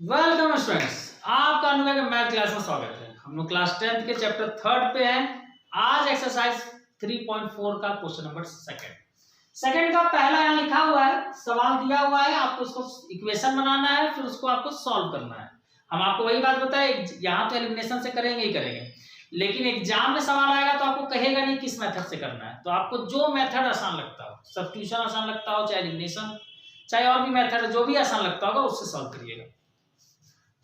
Welcome students, आपका अनुभव के मैथ क्लास में स्वागत है। हम लोग क्लास 10th के चैप्टर 3 पे हैं। आज एक्सरसाइज 3.4 का क्वेश्चन नंबर सेकंड का पहला यहाँ लिखा हुआ है, सवाल दिया हुआ है, आपको उसको इक्वेशन बनाना है, फिर उसको आपको सॉल्व करना है। हम आपको वही बात बताए, यहाँ तो एलिमिनेशन से करेंगे ही करेंगे, लेकिन एग्जाम में सवाल आएगा तो आपको कहेगा नहीं किस मेथड से करना है। तो आपको जो मेथड आसान लगता हो, सब्स्टिट्यूशन आसान लगता हो, चाहे एलिमिनेशन, चाहे और भी मेथड जो भी आसान लगता होगा उससे सॉल्व करिएगा।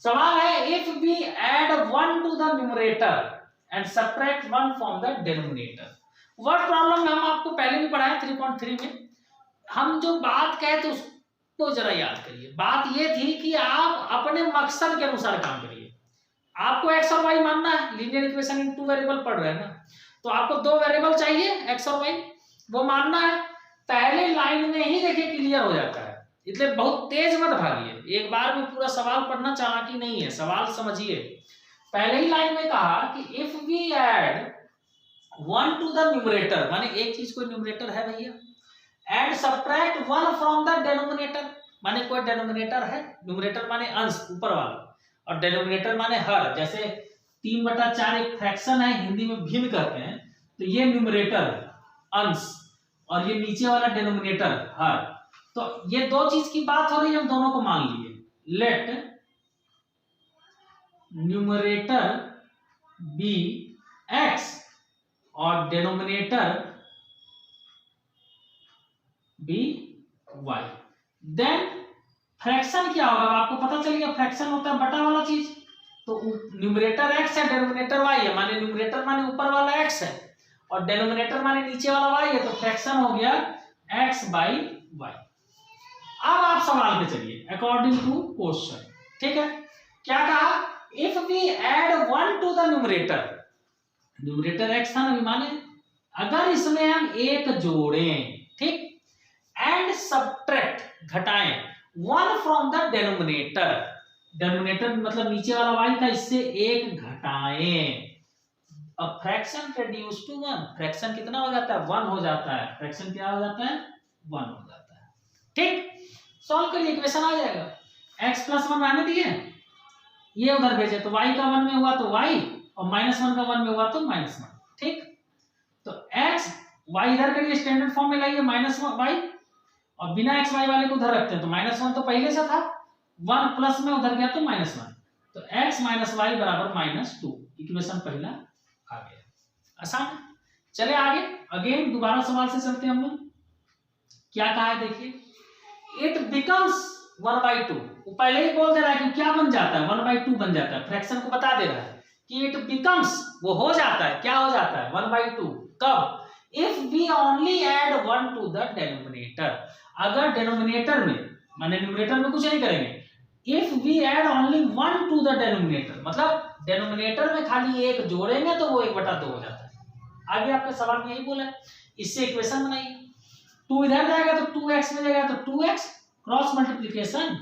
सवाल है, if we add 1 to the numerator and subtract 1 from the denominator. Word problem में हम आपको पहले भी पढ़ाए 3.3 में। हम जो बात कहे तो उसको जरा याद करिए। बात ये थी कि आप अपने मकसद के अनुसार काम करिए। आपको एक्स और वाई मानना है, लीनियर इक्वेशन इन 2 वेरिएबल पढ़ रहे हैं ना, तो आपको 2 वेरिएबल चाहिए एक्स और वाई, वो मानना है। पहले लाइन में ही देखिए क्लियर हो जाता है, इसलिए बहुत तेज मत भागिए। एक बार में पूरा सवाल पढ़ना चालाकी नहीं है, सवाल समझिए। पहले ही लाइन में कहा कि if we add 1 to the numerator, माने एक चीज कोई न्यूमरेटर है भैया, and subtract 1 from the denominator, माने कोई डिनोमिनेटर है, न्यूमरेटर माने अंश ऊपर वाला, और डिनोमिनेटर माने हर। जैसे 3/4 एक फ्रैक्शन है, हिंदी में भिन्न कहते हैं, तो ये न्यूमरेटर अंश और ये नीचे वाला डिनोमिनेटर हर। तो ये दो चीज की बात हो रही है, हम दोनों को मान लिए। लेट न्यूमरेटर बी एक्स और denominator be Y. Then fraction क्या होगा, आपको पता चल गया फ्रैक्शन होता है बटा वाला चीज। तो न्यूमरेटर एक्स है, डिनोमिनेटर वाई है, माने न्यूमरेटर माने ऊपर वाला एक्स है और डिनोमिनेटर माने नीचे वाला वाई है, तो फ्रैक्शन हो गया एक्स बाई वाई। अब आप सवाल पे चलिए अकॉर्डिंग टू क्वेश्चन। ठीक है, क्या कहा, if we add 1 to the numerator, numerator X था ना, माने अगर इसमें हम एक जोड़ें, ठीक, एंड सब्ट्रैक्ट घटाएं 1 फ्रॉम द डिनोमिनेटर, डिनोमिनेटर मतलब नीचे वाला वाई था, इससे एक घटाएं, अब फ्रैक्शन रिड्यूस टू 1, फ्रैक्शन कितना हो जाता है, 1 हो जाता है। फ्रैक्शन क्या हो जाता है, 1 हो जाता है। ठीक, सॉल्व करिए, इक्वेशन आ जाएगा। x + 1 रहने दिए, ये उधर भेजे तो y का 1 में हुआ तो y, और -1 का 1 में हुआ तो -1। ठीक, तो x y इधर करिए, स्टैंडर्ड फॉर्म में लाइए -y, और बिना x y वाले को उधर रखते हैं तो -1 तो पहले से था, 1 प्लस में उधर गया तो -1, तो x - y = -2। इक्वेशन पहला आ गया, आसान है। चले आगे, अगेन दोबारा सवाल से चलते हैं हम लोग। क्या कहा है देखिए, इट बिकम्स 1/2। वो पहले ही बोल दे रहा है कि क्या बन जाता है, 1/2 बन जाता है। फ्रैक्शन को बता दे रहा है कि इट बिकम्स, वो हो जाता है, क्या हो जाता है, 1/2। कब, if we only add 1 to the denominator, अगर डिनोमिनेटर में, माने न्यूमरेटर में कुछ नहीं करेंगे, if we add only 1 to the denominator, मतलब डिनोमिनेटर में खाली एक जोड़ेंगे तो वो 1/2 हो जाता है। आगे आपके सवाल में यही बोला है, इससे इक्वेशन बनाइए। 2 इधर जाएगा तो 2x में जाएगा तो 2x, क्रॉस मल्टीप्लिकेशन,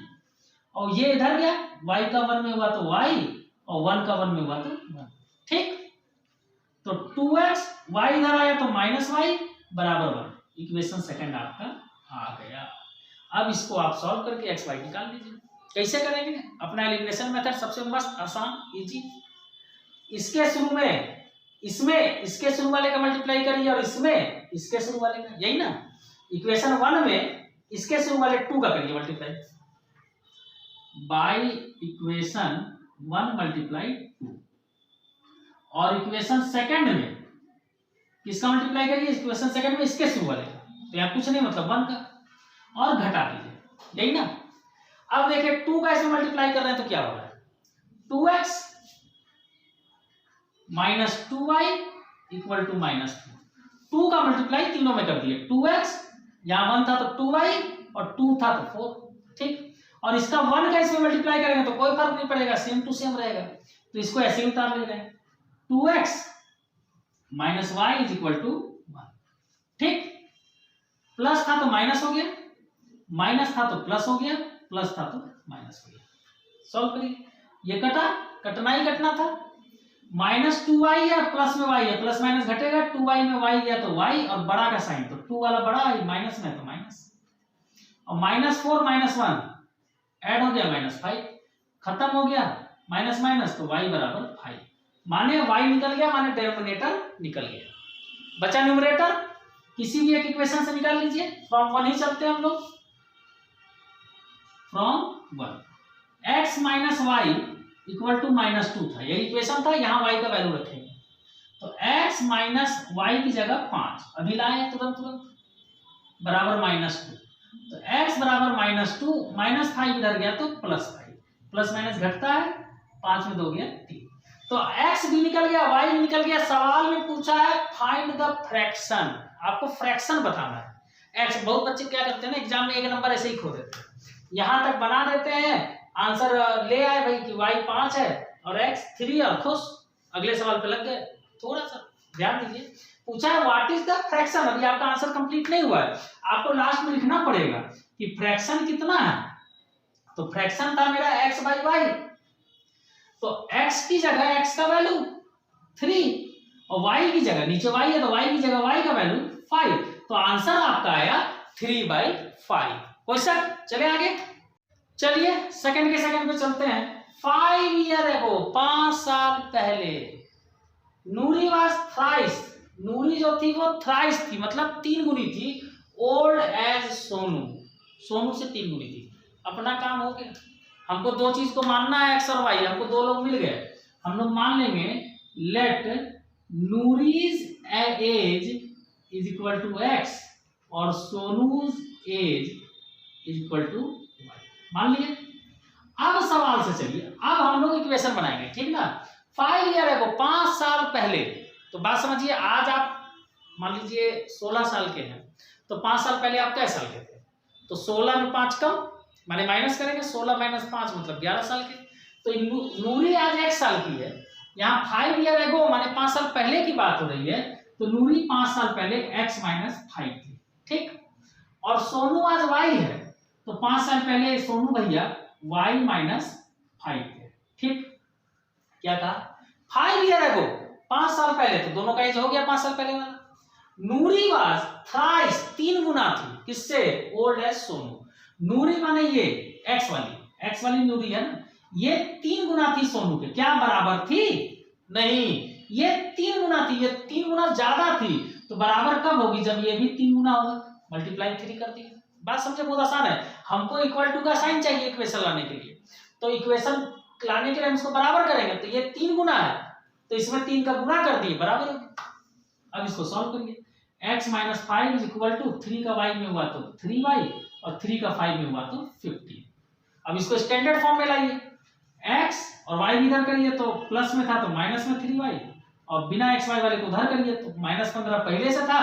और ये इधर गया, y का 1 में हुआ तो y, और 1 का 1 में हुआ तो 1। ठीक, तो 2x, y इधर आया तो -y बराबर 1। इक्वेशन सेकंड आपका आ गया। अब इसको आप सॉल्व करके x y निकाल लीजिए। कैसे करेंगे, अपना एलिमिनेशन मेथड सबसे मस्त, आसान, इजी। इसके शुरू में इसमें इसके शुरू वाले का मल्टीप्लाई करिए, और इसमें इसके शुरू वाले का, यही ना। इक्वेशन 1 में इसके शुरू वाले 2 का करिए मल्टीप्लाई, बाय इक्वेशन 1 × 2, और इक्वेशन सेकंड में किसका मल्टीप्लाई करिए, इक्वेशन सेकंड में इसके शुरू वाले का, तो यहाँ कुछ नहीं मतलब 1 का, और घटा दीजिए, यही ना। अब देखिए 2 का इसमें मल्टीप्लाई कर रहे हैं तो क्या हो रहा है, 2x - 2y = -2। 2 का मल्टीप्लाई तीनों में कर दिए, 2x, यहाँ 1 था तो 2y, और 2 था तो 4। ठीक, और इसका 1 का इसमें मल्टीप्लाई करेंगे तो कोई फर्क नहीं पड़ेगा, सेम टू सेम रहेगा, तो इसको ऐसे ही उतार ले रहे हैं, 2x - y = 1। ठीक, प्लस था तो माइनस हो गया, माइनस था तो प्लस हो गया, प्लस था तो माइनस हो गया। सॉल्व करिए, ये कटा, कटना ही कटना था, -2y है, प्लस में y है, प्लस माइनस घटेगा, 2y में y गया तो y, और बड़ा का साइन तो 2 वाला बड़ा है, माइनस में तो माइनस, और -4 - 1 ऐड हो गया -5, खत्म हो गया, माइनस माइनस तो y बराबर 5, माने y निकल गया, माने डिनोमिनेटर निकल गया। बचा न्यूमरेटर, किसी भी एक इक्वेशन से निकाल लीजिए, फ्रॉम 1 ही चलते हैं हम लोग, from 1 x minus Y equal to -2 था, यही इक्वेशन था, यहाँ y का वैल्यू रखेंगे, तो x माइनस वाई की जगह 5 अभी लाए तुरंत बराबर -2, तो x बराबर -2, -5 इधर गया तो +5, प्लस माइनस घटता है, 5 में 2 गया 3, तो x भी निकल गया, y भी निकल गया। सवाल में पूछा है फाइंड द फ्रैक्शन, आपको फ्रैक्शन बताना है। x, बहुत बच्चे क्या करते हैं ना एग्जाम में 1 नंबर ऐसे ही खो देते हैं, यहां तक बना देते हैं, आंसर ले आए भाई कि y 5 है और x 3 और खुश, अगले सवाल पे लग गए। थोड़ा सा ध्यान दीजिए, पूछा है व्हाट इज द फ्रैक्शन, अभी आपका आंसर कंप्लीट नहीं हुआ है, आपको लास्ट में लिखना पड़ेगा कि फ्रैक्शन कितना है, तो फ्रैक्शन था मेरा x बाई वाई, तो x की जगह x का वैल्यू 3 और y की जगह, नीचे y है तो y की जगह y का वैल्यू 5, तो आंसर आपका आया 3/5। कोई शक? चले आगे, चलिए सेकंड के सेकंड पे चलते हैं। 5 ईयर एगो, 5 साल पहले, नूरी वाज थ्राइस, नूरी जो थी वो थ्राइस थी, मतलब 3 गुनी थी, ओल्ड एज सोनू, सोनू से 3 गुनी थी। अपना काम हो गया, हमको 2 चीज को मानना है, एक्स और वाई, हमको 2 लोग मिल गए, हम लोग मान लेंगे let Noori's age is equal to X और Sonu's age is equal to Y, मान लिए। अब सवाल से चलिए, अब हम लोग इक्वेशन बनाएंगे, ठीक ना। 5 ईयर एगो, 5 साल पहले, तो बात समझिए, आज आप मान लीजिए 16 साल के हैं, तो 5 साल पहले आप कै साल के थे, तो 16 में 5 कम, माने माइनस करेंगे, 16 माइनस 5 मतलब 11 साल के, तो नूरी आज 1 साल की है, यहाँ 5 ईयर एगो माने 5 साल पहले की बात हो रही है, तो नूरी 5 साल पहले x माइनस 5 थी, ठीक, और सोनू आज y है, तो 5 साल पहले सोनू भैया y माइनस 5 थे, ठीक। क्या कहा, 5 ईयर एगो, 5 साल पहले, तो दोनों का एज हो गया 5 साल पहले वाला। नूरी वाज थ्राइस, 3 गुना थी, किससे, ओल्ड एज सोनू, नूरी माने ये एक्स वाली नूरी है ना, ये 3 गुना थी सोनू के, क्या बराबर थी, नहीं, ये 3 गुना थी, ये 3 गुना ज्यादा थी, तो बराबर कब होगी, जब ये भी 3 गुना होगा, मल्टीप्लाई 3 कर दिया। बात समझे, बहुत आसान है, हमको इक्वल टू का साइन चाहिए इक्वेशन लाने के लिए, तो इक्वेशन लाने के लिए हम इसको बराबर करेंगे, तो ये 3 गुना है, तो इसमें 3 का गुना कर दिए, बराबर हो गया। अब इसको सॉल्व करिए, x minus 5 is equal to 3 का y में हुआ तो 3y और 3 का 5 में हुआ तो 15। अब इसको स्टैंडर्ड फॉर्म में लाइए, x और y इधर करिए तो प्लस में था तो माइनस में 3y, और बिना x y वाले को उधर करिए तो -15 पहले से था,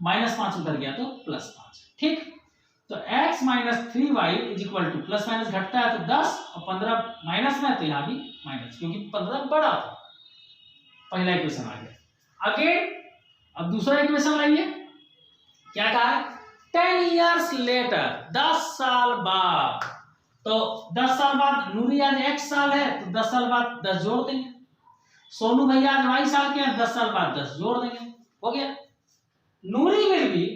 -5 उधर गया तो +5, ठीक। तो x minus 3y is equal to, plus minus घटता है तो 10 और 15 माइनस में, तो यहाँ भी माइनस, क्योंकि 15 बड़ा था। पहला इक्वेशन आ गया। अगेन अब दूसरा इक्वेशन लाइए, क्या कहा है, 10 इयर्स लेटर, 10 साल बाद, तो 10 साल बाद नूरी आज 1 साल है, तो 10 साल बाद 10 जोड़ देंगे, सोनू भैया आज 22 साल के हैं, 10 साल बाद 10 जोड़ देंगे, हो गया। नूरी विल बी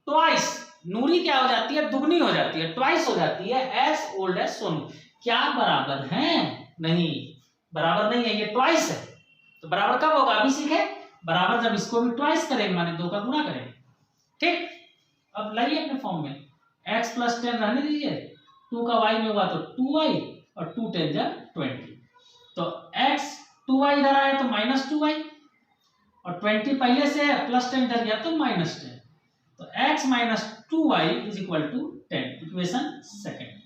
ट्वाइस, नूरी क्या हो जाती है, दुगनी हो जाती है, ट्वाइस हो जाती है एज ओल्ड एज सोनू, क्या बराबर है, नहीं, बराबर नहीं है, ये ट्वाइस है, तो बराबर कब होगा, अभी सीखे, बराबर जब इसको भी ट्वाइस करेंगे, माने 2 का गुना करेंगे, ठीक। अब लाइए अपने फॉर्म में, x प्लस 10 रहने दीजिए, 2 का y में हुआ तो 2y और 2 10 जा 20, तो x 2y इधर आया तो -2y और 20 पहले से है, प्लस 10 इधर गया तो -10, तो x minus 2y is equal to 10, equation second.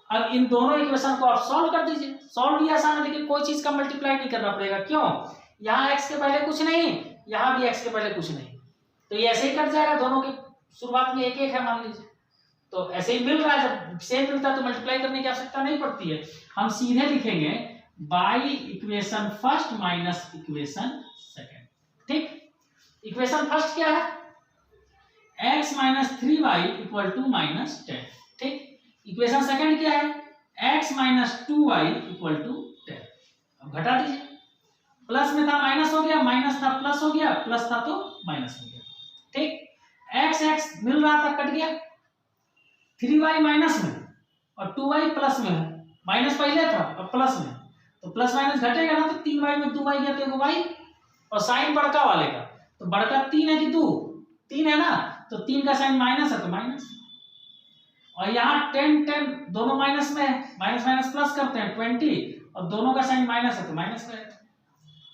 अब इन दोनों इक्वेशन को आप सॉल्व कर दीजिए, सॉल्व भी आसान है, लेकिन कोई चीज का मल्टीप्लाई नहीं करना पड़ेगा, क्यों, यहाँ x के पहले कुछ नहीं, यहाँ भी x के पहले कुछ नहीं, तो ये ऐसे ही कट जाएगा, दोनों की शुरुआत में 1 1 है मान लीजिए, तो ऐसे ही मिल रहा है, जब सेम मिलता है तो मल्टीप्लाई करने की आवश्यकता नहीं पड़ती है, हम सीधे लिखेंगे by equation first minus equation second, ठीक। इक्वेशन फर्स्ट क्या है, x minus 3y equal to -10, ठीक। इक्वेशन सेकंड क्या है, x minus 2y equal to 10, अब घटा दीजिए, प्लस में था माइनस हो गया, माइनस था प्लस हो गया, प्लस था तो माइनस हो गया, ठीक। x x मिल रहा था, कट गया, 3y माइनस में और 2y प्लस में है, माइनस पहले था अब प्लस में, तो प्लस माइनस घटेगा ना, तो 3y में 2y गया तो एगो y, और साइन बड़का वाले का, तो बड़का 3 है कि 2, 3 है ना, तो 3 का साइन माइनस है तो माइनस, और यहाँ 10 दोनों माइनस में है, माइनस माइनस प्लस करते हैं 20, और दोनों का साइन माइनस है तो माइनस रहेगा,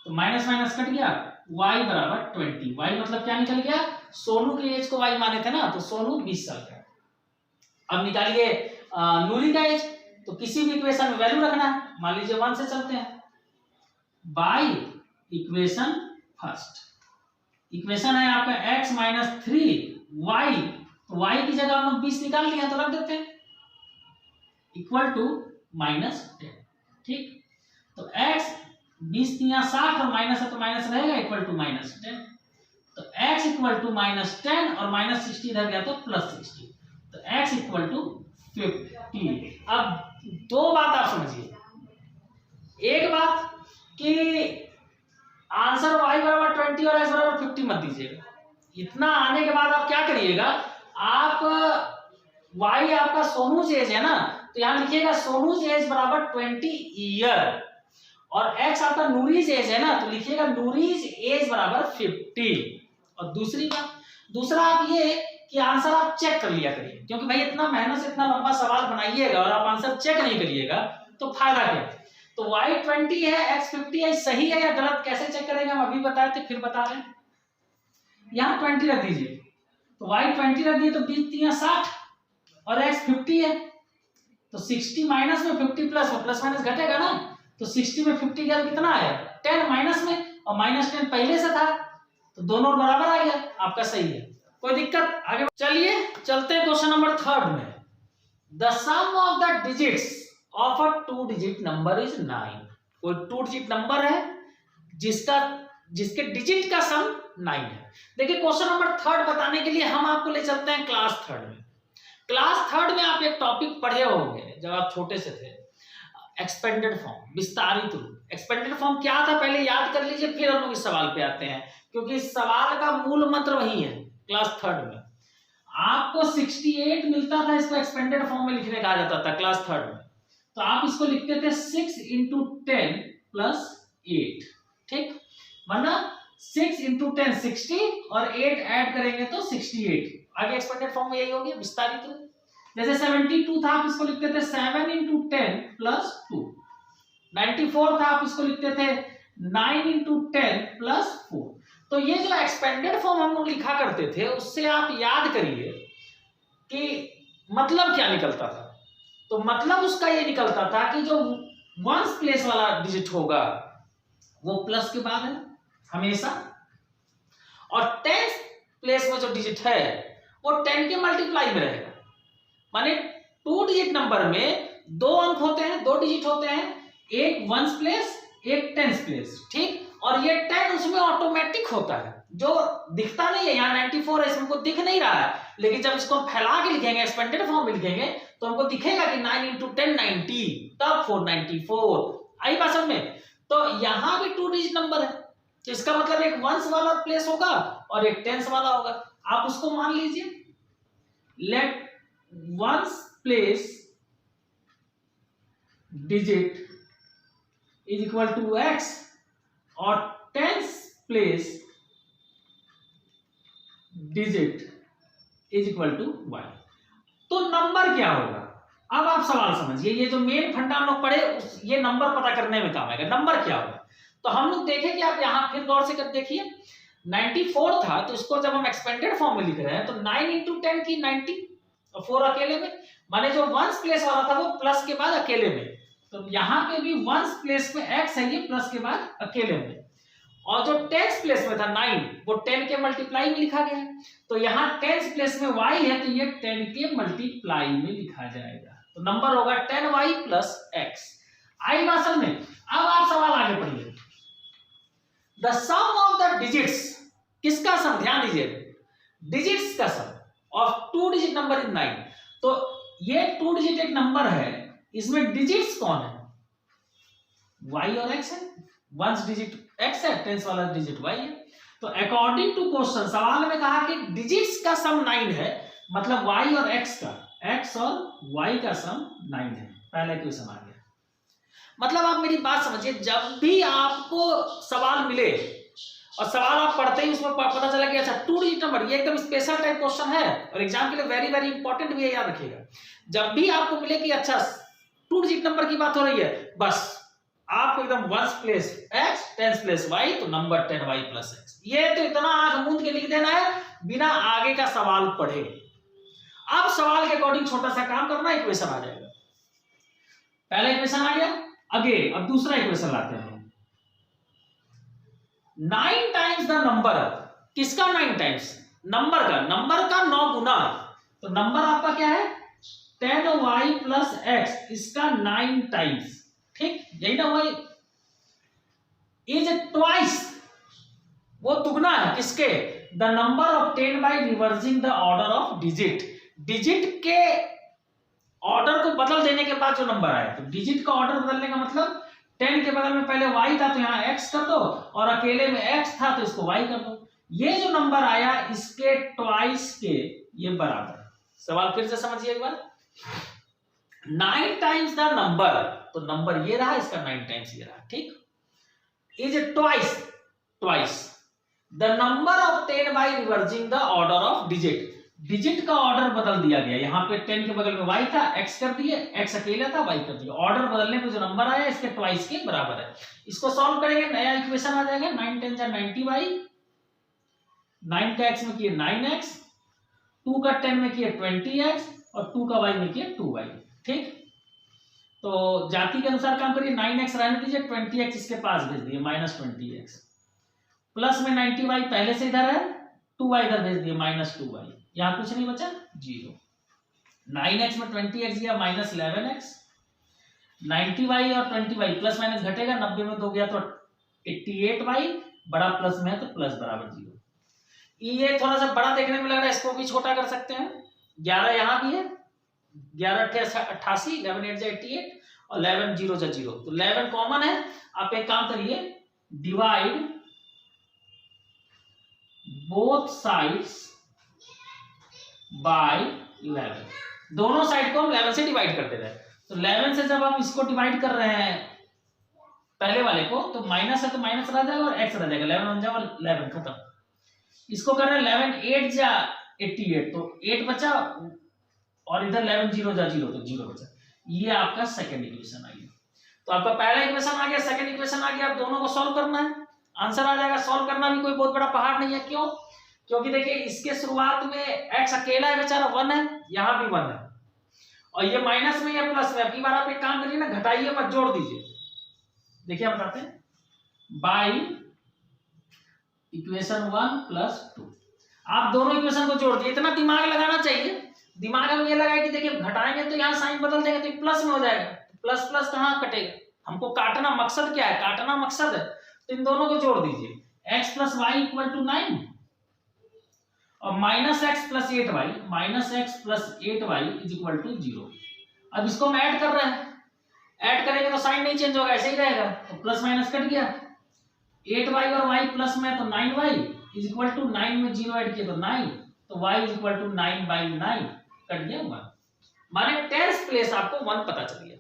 तो माइनस माइनस कट गया, y बराबर 20। y मतलब क्या निकल गया, सोनू की एज को y माने थे ना, तो सोनू 20 साल का है। अब निकालिए नूरी का एज, तो किसी भी इक्वेशन में वैल्यू रखना है, मान लीजिए 1 से चलते हैं, बाय इक्वेशन फर्स्ट, इक्वेशन है आपका x माइनस 3y, तो y की जगह हम लोग 20 निकाल लिया तो रख देते हैं, इक्वल टू -10, ठीक, तो x 20 यहाँ 60 और माइनस है तो माइनस रहेगा, इक्वल टू -10, तो x इक्वल टू -10 और -60 इधर गया तो +60, तो x इक्वल टू 50। अब दो बात आप समझिए, एक बात कि आंसर y बराबर 20 और x बराबर 50 मत दीजिएगा, इतना आने के बाद आप क्या करिएगा, आप y आपका सोनूज एज है ना, तो यहां लिखिएगा सोनूज एज बराबर 20 ईयर, और x आपका नूरीज एज है ना, तो लिखिएगा नूरीज एज बराबर 50। और दूसरी बात, दूसरा आप ये कि आंसर आप चेक कर लिया करिए, क्योंकि भाई इतना मेहनत से इतना लंबा सवाल बनाइएगा और आप आंसर चेक नहीं करिएगा तो फायदा क्या। तो y 20 है, x 50 है, सही है या गलत कैसे चेक करेंगे, हम अभी बताए थे फिर बता रहे हैं। यहाँ 20 रख दीजिए, तो y 20 रख दिए तो 20 60 और x 50 है, तो 60 माइनस में 50 प्लस, प्लस माइनस घटेगा ना, तो 60 में 50 गया कितना आया 10 माइनस में, और -10 पहले से था, तो दोनों बराबर आ गया, आपका सही है, कोई दिक्कत। आगे चलिए चलते हैं क्वेश्चन नंबर 3 में। The sum of the digits of a 2 digit number is 9। कोई 2 डिजिट नंबर है जिसके डिजिट का सम 9 है। देखिए क्वेश्चन नंबर 3 बताने के लिए हम आपको ले चलते हैं क्लास 3 में। क्लास 3 में आप एक टॉपिक पढ़े होंगे जब आप छोटे से थे, एक्सपेंडेड फॉर्म, विस्तारित रूप। एक्सपेंडेड फॉर्म क्या था पहले याद कर लीजिए, फिर हम लोग इस सवाल पे आते हैं, क्योंकि इस सवाल का मूल मंत्र वही है। क्लास 3 में आपको 68 मिलता था, इसको एक्सपेंडेड फॉर्म में लिखने कहा जाता था क्लास 3 में, तो आप इसको लिखते थे 6 × 10 + 8, ठीक, वरना 6 × 10 60 और 8 ऐड करेंगे तो 68। आगे एक्सपेंडेड फॉर्म में यही हो गया, विस्तारित रूप। जैसे 72 था, आप इसको लिखते थे 7 × 10 + 2। 94 था, आप इसको लिखते थे 9 × 10 + 4। तो ये जो एक्सपेंडेड फॉर्म हम लोग लिखा करते थे, उससे आप याद करिए कि मतलब क्या निकलता था। तो मतलब उसका ये निकलता था कि जो वंस प्लेस वाला डिजिट होगा वो प्लस के बाद है हमेशा, और टेंथ प्लेस में जो डिजिट है वो 10 के मल्टीप्लाई में रहेगा। माने 2 डिजिट नंबर में 2 अंक होते हैं, 2 डिजिट होते हैं, एक वंस प्लेस एक टेंस प्लेस, ठीक, और ये 10 उसमें ऑटोमेटिक होता है, जो दिखता नहीं है। यहाँ 94 है, इसमें को दिख नहीं रहा है, लेकिन जब इसको हम फैला के लिखेंगे, एक्सपेंडेड फॉर्म में लिखेंगे, तो हमको दिखेगा कि 9 × 10 90, तब 494। आई बात समझ में। तो यहाँ भी 2 डिजिट नंबर है, तो इसका मतलब एक वंस वाला प्लेस होगा और एक टेंस वाला होगा। आप उसको मान लीजिए, let ones place digit is equal to x और tens place digit is equal to y। तो नंबर क्या होगा, अब आप सवाल समझिए। ये जो मेन फंडा हम लोग पढ़े, ये नंबर पता करने में काम आएगा। नंबर क्या होगा, तो हम लोग देखें कि आप यहां फिर गौर से कर देखिए, 94 था, तो इसको जब हम एक्सपेंडेड फॉर्म में लिख रहे हैं तो 9 × 10 की 90 और 4 अकेले में, माने जो वंस प्लेस वाला था वो प्लस के बाद अकेले में, तो यहाँ पे भी वंस प्लेस में x है, ये प्लस के बाद अकेले में, और जो टेंस प्लेस में था 9 वो 10 के मल्टीप्लाई में लिखा गया है, तो यहाँ टेंस प्लेस में y है, तो ये 10 के मल्टीप्लाई में लिखा जाएगा, तो नंबर होगा 10y + x। आई बात समझ में। अब आप सवाल आगे पढ़िए। The sum of the digits, किसका सम, ध्यान दीजिए, डिजिट्स का sum of 2 digit number is 9। तो ये 2 डिजिट एक नंबर है, इसमें डिजिट्स कौन है, y और x है, वंस डिजिट x है, टेंस वाला डिजिट y है। तो अकॉर्डिंग टू क्वेश्चन, सवाल में कहा कि डिजिट्स का सम 9 है, मतलब y और x का, x और y का सम 9 है। पहला क्वेश्चन आ गया। मतलब आप मेरी बात समझिए, जब भी आपको सवाल मिले और सवाल आप पढ़ते ही उसमें पता चला कि अच्छा 2 डिजिट नंबर, ये एकदम स्पेशल टाइप क्वेश्चन है और एग्जाम के लिए वेरी वेरी इंपॉर्टेंट भी है, याद रखिएगा। जब भी आपको मिले कि अच्छा 2 डिजिट नंबर की बात हो रही है, बस आपको एकदम 1s place x 10s place y, तो नंबर 10y प्लस x, ये तो इतना आंख मूंद के लिख देना है बिना आगे का सवाल पढ़े। अब सवाल के अकॉर्डिंग छोटा सा काम करना, इक्वेशन आ जाएगा। पहला इक्वेशन आ गया, अगेन अब दूसरा इक्वेशन लाते हैं। 9 टाइम्स द नंबर, किसका 9 टाइम्स? नंबर का 9 गुना, तो नंबर आपका क्या है 10y प्लस x, इसका 9 टाइम्स, ठीक यही ना हुआ, इज ट्वाइस, वो दुगना है किसके, the number of 10 by reversing the order of digit, digit के ऑर्डर को बदल देने के बाद जो नंबर आया, तो डिजिट का ऑर्डर बदलने का मतलब 10 के बगल में पहले y था तो यहाँ x कर दो, और अकेले में x था तो इसको y कर दो, ये जो नंबर आया इसके ट्वाइस के ये बराबर है। सवाल फिर से समझिए एक बार, 9 टाइम्स द नंबर, तो नंबर ये रहा, इसका 9 टाइम्स ये रहा, ठीक, is twice the number of 10 by reversing the order of digit, digit का ऑर्डर बदल दिया गया, यहाँ पे 10 के बगल में y था, x कर दिए, x अकेला था y कर दिया, ऑर्डर बदलने पे जो नंबर आया इसके ट्वाइस के बराबर है। इसको सॉल्व करेंगे, नया इक्वेशन आ जाएगा, 9 10 जा 90y, 9 का x में किए 9x, 2 का 10 में किए 20x और 2 का y में किए 2y, ठीक। तो जाति के अनुसार काम करिए, 9x रहने दीजिए, 20x इसके पास भेज दिए माइनस 20x, प्लस में 90y पहले से इधर है, 2y इधर भेज दिए माइनस 2y, यहां कुछ नहीं बचा, 0। 9x में 20x गया माइनस 11x, 90y और 20y प्लस माइनस घटेगा, 90 में 2 गया तो 88y, बड़ा प्लस में है तो प्लस बराबर 0। ये थोड़ा सा बड़ा देखने में लग रहा है, इसको भी छोटा कर सकते हैं, 11 यहां भी है, 11 88, 11 8 88 और 11 0 0, तो 11 कॉमन है। आप एक काम करिए, डिवाइड बोथ साइड्स बाय 11, दोनों साइड को हम 11 से डिवाइड करते रहे, तो 11 से जब आप इसको डिवाइड कर रहे हैं पहले वाले को, तो माइनस है तो माइनस रह जाएगा और x रह जाएगा, 11 बन जाएगा 11 खत्म। इसको कर रहे हैं 11 8 जा 88, तो 8 बचा और इधर 11 0 जा 0, तो 0 बचा। ये आपका सेकंड इक्वेशन आ गया। तो आपका पहला इक्वेशन आ गया, सेकंड इक्वेशन आ गया, आप दोनों को सॉल्व करना है, आंसर आ जाएगा। सॉल्व करना भी कोई बहुत बड़ा पहाड़ नहीं है, क्यों? क्योंकि देखिए इसके शुरुआत में x अकेला है बेचारा, 1 है, यहाँ भी 1 है, और ये माइनस में या प्लस में। अगली बार आप एक काम करिए ना, घटाइए मत, जोड़ दीजिए। देखिए हम बताते हैं, बाई इक्वेशन 1 प्लस 2, आप दोनों इक्वेशन को जोड़ दिए। इतना दिमाग लगाना चाहिए, दिमाग में ये लगा कि देखिए घटाएंगे तो यहाँ साइन बदल देंगे तो प्लस में हो जाएगा, प्लस प्लस कहाँ कटेगा, हमको काटना मकसद क्या है, काटना मकसद है, तो इन दोनों को जोड़ दीजिए। x plus Y equal to 9 और minus X plus 8y, minus X plus 8y is equal to 0। अब इसको हम ऐड कर रहे हैं, ऐड करेंगे तो साइन नहीं चेंज होगा, ऐसे ही रहेगा, तो प्लस माइनस कट गया, 8y और y प्लस में तो 9y इज इक्वल टू 9 में 0 ऐड किया तो 9, तो y is equal to 9/9 cut गया 1। माने टेंस प्लेस आपको 1 पता चल गया,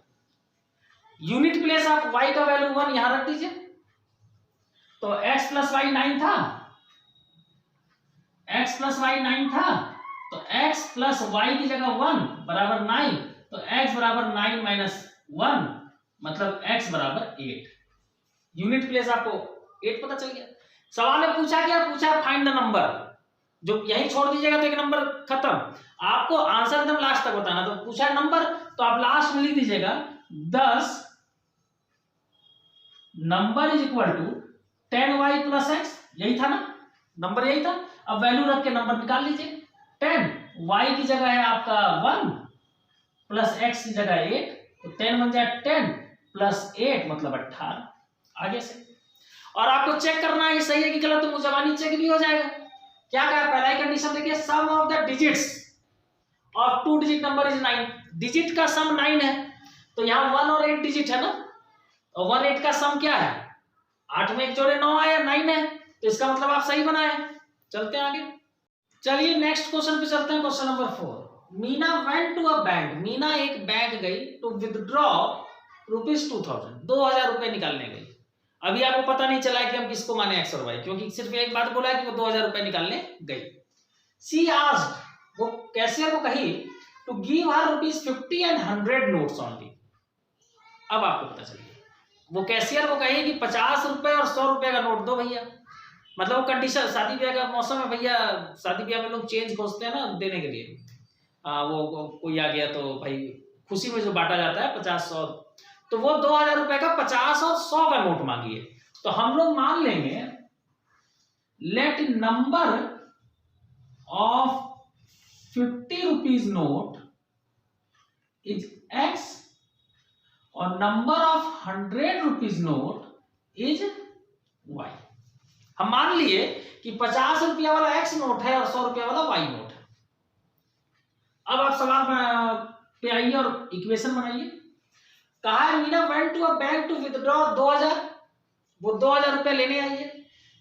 यूनिट प्लेस आप y का वैल्यू 1 यहां रख दीजिए। तो x प्लस y 9 था, x प्लस y 9 था, तो x प्लस y की जगह 1 बराबर 9, तो x बराबर 9 माइनस 1 मतलब x बराबर 8। यूनिट प्लेस आपको 8 पता चल गया। सवाल में पूछा क्या, पूछा फाइंड द नंबर, जो यही छोड़ दीजिएगा तो एक नंबर खत्म, आपको आंसर एकदम लास्ट तक बताना। तो पूछा नंबर, तो आप लास्ट में लिख दीजिएगा 10 number is equal to 10y plus x, यही था ना नंबर, यही था। अब वैल्यू रख के नंबर निकाल लीजिए, 10 y की जगह है आपका 1 प्लस x की जगह 8, तो 10 बन जाए 10 प्लस 8 मतलब 18 आगे से। और आपको चेक करना है सही है कि गलत, तो मुजबानी चेक भी हो जाएगा। क्या कहा पहला ही कंडीशन देखिए, sum of the digits of 2 digit number is 9, digit का सम 9 है, तो यहाँ 1 और 8 डिजिट है ना, और 1 8 का सम क्या है, 8 में 1 जोड़े 9 आया, 9 है, तो इसका मतलब आप सही बनाए। चलते हैं आगे, चलिए नेक्स्ट क्वेश्चन पे चलते हैं। Question number 4, Meena went to a bank, Meena एक बैंक गई टू विथड्रॉ ₹2000 ₹2000 निकालने गई। अभी आपको पता नहीं चला है कि हम किसको माने एक्स और वाई, क्योंकि सिर्फ एक बात बोला है कि वो ₹2000 निकालने गई। सी आस्क्ड, वो कैशियर को कही to give her ₹50 and 100 notes only. अब आपको पता चलिए, वो कैशियर को कही कि ₹50 और ₹100 का नोट दो भैया। मतलब वो कंडीशन, शादी ब्याह का मौसम है भैया, शादी ब्याह में लोग चेंज खोजते हैं ना देने के लिए। वो कोई आ गया तो भाई खुशी में जो बांटा जाता है 50-100, तो वो ₹2000 का 50 और 100 का नोट मांगी है। तो हम लोग मान लेंगे let number of ₹50 note is X और number of ₹100 note is Y। हम मान लिए कि ₹50 वाला X नोट है और ₹100 वाला Y नोट है। अब आप सवाल पे आइए और इक्वेशन बनाइए। कहा है Meena went to a bank to withdraw 2000, वो ₹2000 लेने आई है।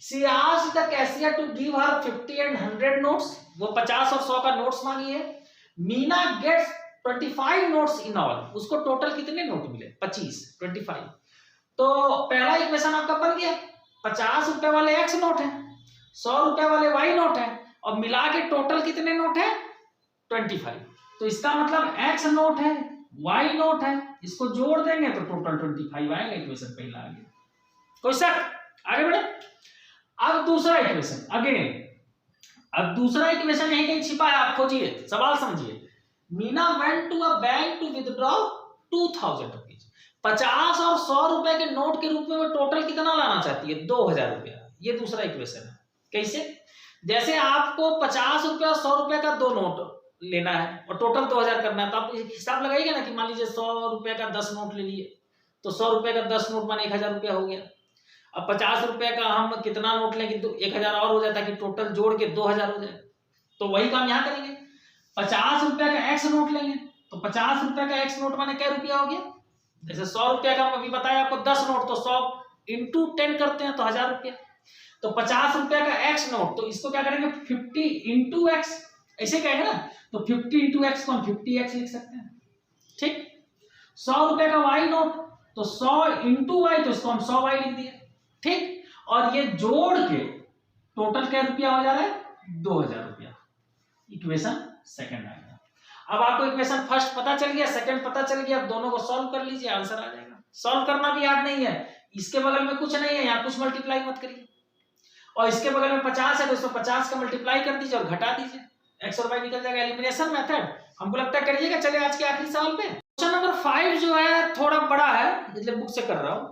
She asked the cashier to give her 50 and 100 notes, वो 50 और 100 का नोट्स मांगी है। Meena gets 25 notes in all, उसको टोटल कितने नोट मिले? 25। तो पहला इक्वेशन आपका बन गया, ₹50 वाले X नोट है, ₹100 वाले Y नोट है, और मिला के टोटल कितने नोट है? 25। तो इसका मतलब X नोट है, Y नोट है, इसको जोड़ देंगे तो टोटल 25 आएगा। इक्वेशन पहला आ गया, कोई शक? आगे बढ़े। अब दूसरा इक्वेशन अगेन, अब दूसरा इक्वेशन यहीं कहीं छिपा है, आप खोजिए, सवाल समझिए। Meena went to a bank to withdraw 2000 rupees, 50 और ₹100 के नोट के रूप में वो टोटल कितना लाना चाहती है? ₹2000। ये दूसरा इक्वेशन है। कैसे? जैसे आपको ₹50 और ₹100 का दो नोट लेना है और टोटल 2000 करना है, तो आप हिसाब लगाइएगा ना कि मान लीजिए ₹100 का 10 नोट ले लिए, तो ₹100 का 10 नोट माने ₹1000 हो गया। अब ₹50 का हम कितना नोट लेंगे तो 1000 और हो जाता है कि टोटल जोड़ के 2000 हो जाए। तो वही काम यहाँ करेंगे, ₹50 का X नोट लेंगे, तो ₹50 का X नोट माने क्या रुपया हो गया? जैसे ₹100 का अभी बताया आपको 10 नोट, तो 100 इंटू 10 करते हैं तो ₹1000। तो ₹50 का X नोट, तो इसको क्या करेंगे? 50 इंटू X, ऐसे कहेंगे ना, तो 50 इंटू X को हम 50X लिख सकते हैं। ठीक। ₹100 का Y नोट, तो 100 इंटू Y, तो इसको हम 100Y लिख दिए। ठीक। और ये जोड़ के टोटल क्या रुपया हो जा रहा है? ₹2000। इक्वेशन सेकंड आ गया। अब आपको इक्वेशन फर्स्ट पता चल गया, सेकंड पता चल गया, अब दोनों को सॉल्व कर लीजिए, आंसर आ जाएगा। सॉल्व करना भी याद नहीं है, इसके बगल में कुछ नहीं है, यहाँ कुछ मल्टीप्लाई मत करिए, और इसके बगल में 50 है तो इसको 50 का मल्टीप्लाई कर दीजिए और घटा दीजिए, X और Y निकल जाएगा। एलिमिनेशन मेथड हमको लगता है करिएगा। चलिए आज के आखिरी सवाल पे। क्वेश्चन नंबर 5 जो है थोड़ा बड़ा है, इसलिए बुक से कर रहा हूँ।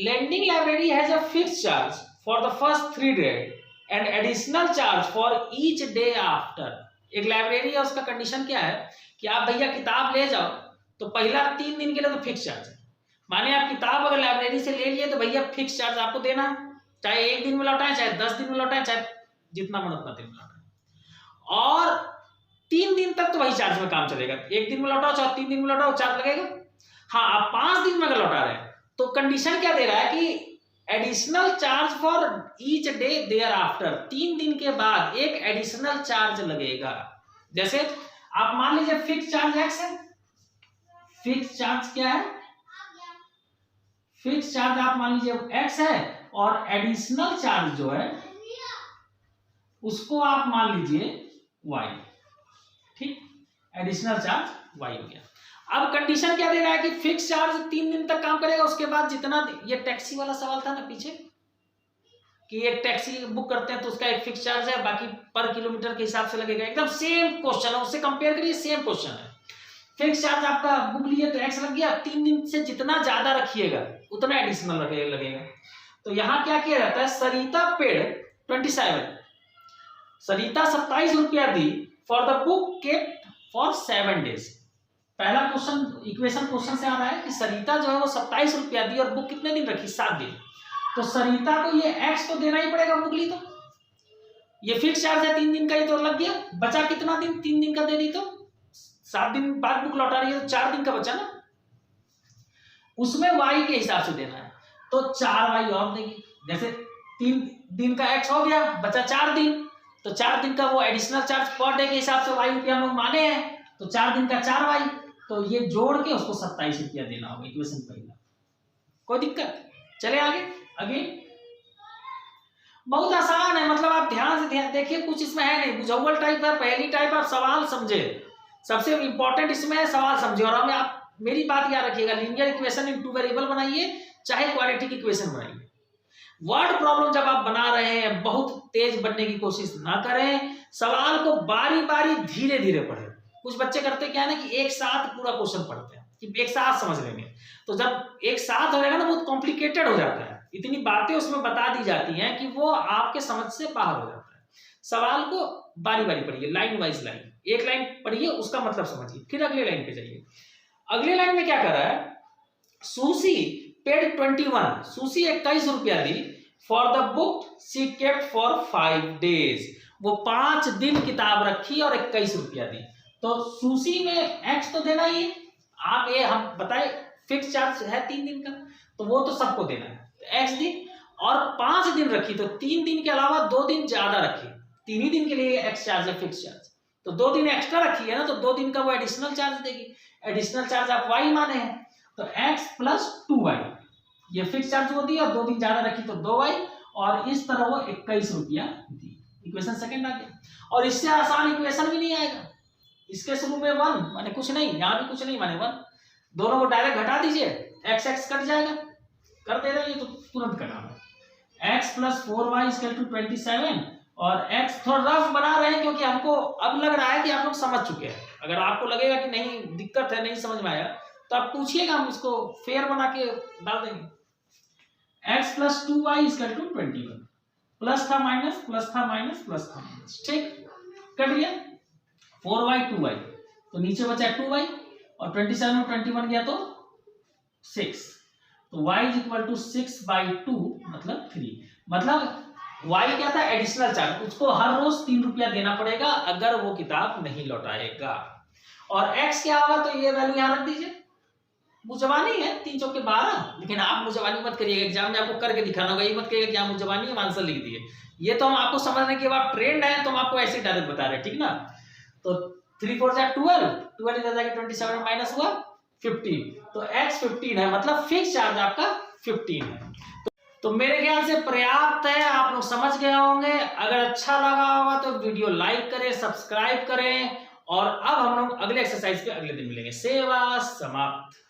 Lending library has a fixed charge for the first 3 days and additional charge for each day after। एक लाइब्रेरी है, उसका कंडीशन क्या है कि आप भैया किताब ले जाओ तो पहला 3 दिन के लिए तो फिक्स चार्ज है। माने आप किताब अगर लाइब्रेरी से ले लिए तो भैया फिक्स चार्ज आपको देना है, चाहे 1 दिन में लौटाएं, चाहे 10 दिन में लौटाएं, चाहे जितना मन उतना दिन में लौटाएं, और 3 दिन तक तो वही चार्ज में काम चलेगा। 1 दिन में लौटाओ चाहे 3 दिन में लौटाओ, चार्ज लगेगा। हाँ, आप 5 दिन में अगर लौटा रहे हैं तो कंडीशन क्या दे रहा है कि additional charge for each day thereafter, 3 दिन के बाद एक एडिशनल चार्ज लगेगा। जैसे आप मान लीजिए फिक्स चार्ज X है, फिक्स चार्ज क्या है? फिक्स चार्ज आप मान लीजिए X है, और एडिशनल चार्ज जो है उसको आप मान लीजिए Y। ठीक, एडिशनल चार्ज Y हो गया। अब कंडीशन क्या दे रहा है कि फिक्स चार्ज 3 दिन तक काम करेगा, उसके बाद जितना, ये टैक्सी वाला सवाल था ना पीछे, कि एक टैक्सी बुक करते हैं तो उसका एक फिक्स चार्ज है, बाकी पर किलोमीटर के हिसाब से लगेगा। एकदम सेम क्वेश्चन है, उससे कंपेयर करिए, सेम क्वेश्चन है। फिक्स चार्ज आपका बुक लिए तो X लग गया, 3 दिन से जितना ज्यादा रखिएगा उतना एडिशनल लगेगा। तो यहाँ क्या किया जाता है? सरिता पेड 27, सरिता 27 रुपया दी for the book kept for 7 days. पहला क्वेश्चन इक्वेशन क्वेश्चन से आ रहा है कि सरिता जो है वो 27 रुपया दी और बुक कितने दिन रखी? 7 दिन। तो सरिता को ये X तो देना ही पड़ेगा, बुक ली तो ये फिक्स चार्ज है 3 दिन का, ये तो लग गया। बचा कितना दिन? 3 दिन का दे दी तो 7 दिन बाद बुक लौटा रही है तो 4 दिन का बचा ना, उसमें Y के हिसाब से देना है तो 4Y और देगी। जैसे 3 दिन का X हो गया, बचा 4 दिन, तो 4 दिन का वो एडिशनल चार्ज पर डे के हिसाब से Y रुपया हम लोग माने हैं, तो 4 दिन का 4Y। तो ये जोड़ के उसको 27 रुपया देना होगा, इक्वेशन पहला। कोई दिक्कत? चले आगे। बहुत आसान है, मतलब आप ध्यान से देखिए, कुछ इसमें है नहीं, बुझाउल टाइप है, पहली टाइप आप सवाल समझे, सबसे इंपॉर्टेंट इसमें है सवाल समझे। और हमें आप मेरी बात याद रखिएगा, linear equation in two variable बनाइए चाहे क्वाड्रेटिक इक्वेशन बनाइए, वर्ड प्रॉब्लम जब आप बना रहे हैं बहुत तेज बनने की कोशिश ना करें, सवाल को बारी बारी धीरे धीरे पढ़ें। कुछ बच्चे करते क्या है ना कि एक साथ पूरा क्वेश्चन पढ़ते हैं कि एक साथ समझ लेंगे, तो जब एक साथ हो जाएगा ना बहुत कॉम्प्लिकेटेड हो जाता है, इतनी बातें उसमें बता दी जाती हैं कि वो आपके समझ से बाहर हो जाता है। सवाल को बारी बारी पढ़िए, लाइन वाइज लाइन, एक लाइन पढ़िए उसका मतलब समझिए, फिर अगले लाइन पे जाइए। अगले लाइन में क्या कर रहा है, सुशी पेड 21, सुशी 21 रुपया दी for the book she kept for 5 days, वो 5 दिन किताब रखी और 21 रुपया दी। तो सुशी में एक्स तो देना ही, आप ये हम बताए फिक्स चार्ज है 3 दिन का, तो वो तो सबको देना है, तो एक्स दी, और 5 दिन रखी, तो 3 दिन के अलावा 2 दिन ज्यादा रखी, 3 ही दिन के लिए एक्स चार्ज है फिक्स चार्ज, तो 2 दिन एक्स्ट्रा रखी है ना, तो 2 दिन का वो एडिशनल चार्ज देगी, एडिशनल चार्ज आप वाई माने हैं, तो x प्लस 2y, ये फिक्स चार्ज वो दी और 2 दिन ज्यादा रखी तो 2y, और इस तरह वो 21 रुपया दी। इक्वेशन सेकंड आ गया, और इससे आसान इक्वेशन भी नहीं आएगा, इसके शुरू में 1 माने कुछ नहीं, यहाँ भी कुछ नहीं माने 1, दोनों को डायरेक्ट घटा दीजिए, x x कट जाएगा, कर दे रहे हैं तो तुरंत कटा, x plus 4y equal to 27, और x थोड़ा रफ बना रहे हैं क्योंकि हमको अब लग रहा है कि आप लोग समझ चुके हैं। अगर आपको लगेगा कि नहीं दिक्कत है, नहीं समझ में आया, तो आप पूछिएगा, हम इसको फेयर बना के डाल देंगे। x plus 2y equal to 21, plus था माइनस, प्लस था माइनस, प्लस था माइनस, ठीक, कट गया 4y 2y, तो नीचे बचा 2y, और 27 में 21 गया तो 6, तो y इज इक्वल टू 6/2 मतलब 3, मतलब y क्या था एडिशनल चार्ज, उसको हर रोज 3 रुपया देना पड़ेगा अगर वो किताब नहीं लौटाएगा, और x क्या होगा, तो ये वैल्यू यहाँ रख दीजिए, मुजवानी है 3 चौके 12, लेकिन आप मुजवानी मत करिएगा, एग्जाम में आपको करके दिखाना होगा, ये मत कहिएगा कि आप मुजवानी है आंसर लिख दिए, ये तो हम आपको समझने के बाद ट्रेंड है तो हम आपको ऐसे डायरेक्ट बता रहे हैं, ठीक ना। तो 3 4 जा 12, 12 इधर जाके 27 माइनस हुआ 15, तो x 15 है, मतलब फिक्स चार्ज आपका 15 है। तो मेरे ख्याल से पर्याप्त है, आप लोग समझ गए होंगे। अगर अच्छा लगा होगा तो वीडियो लाइक करें, सब्सक्राइब करें, और अब हम लोग अगले एक्सरसाइज पे अगले दिन मिलेंगे। सेवा समाप्त।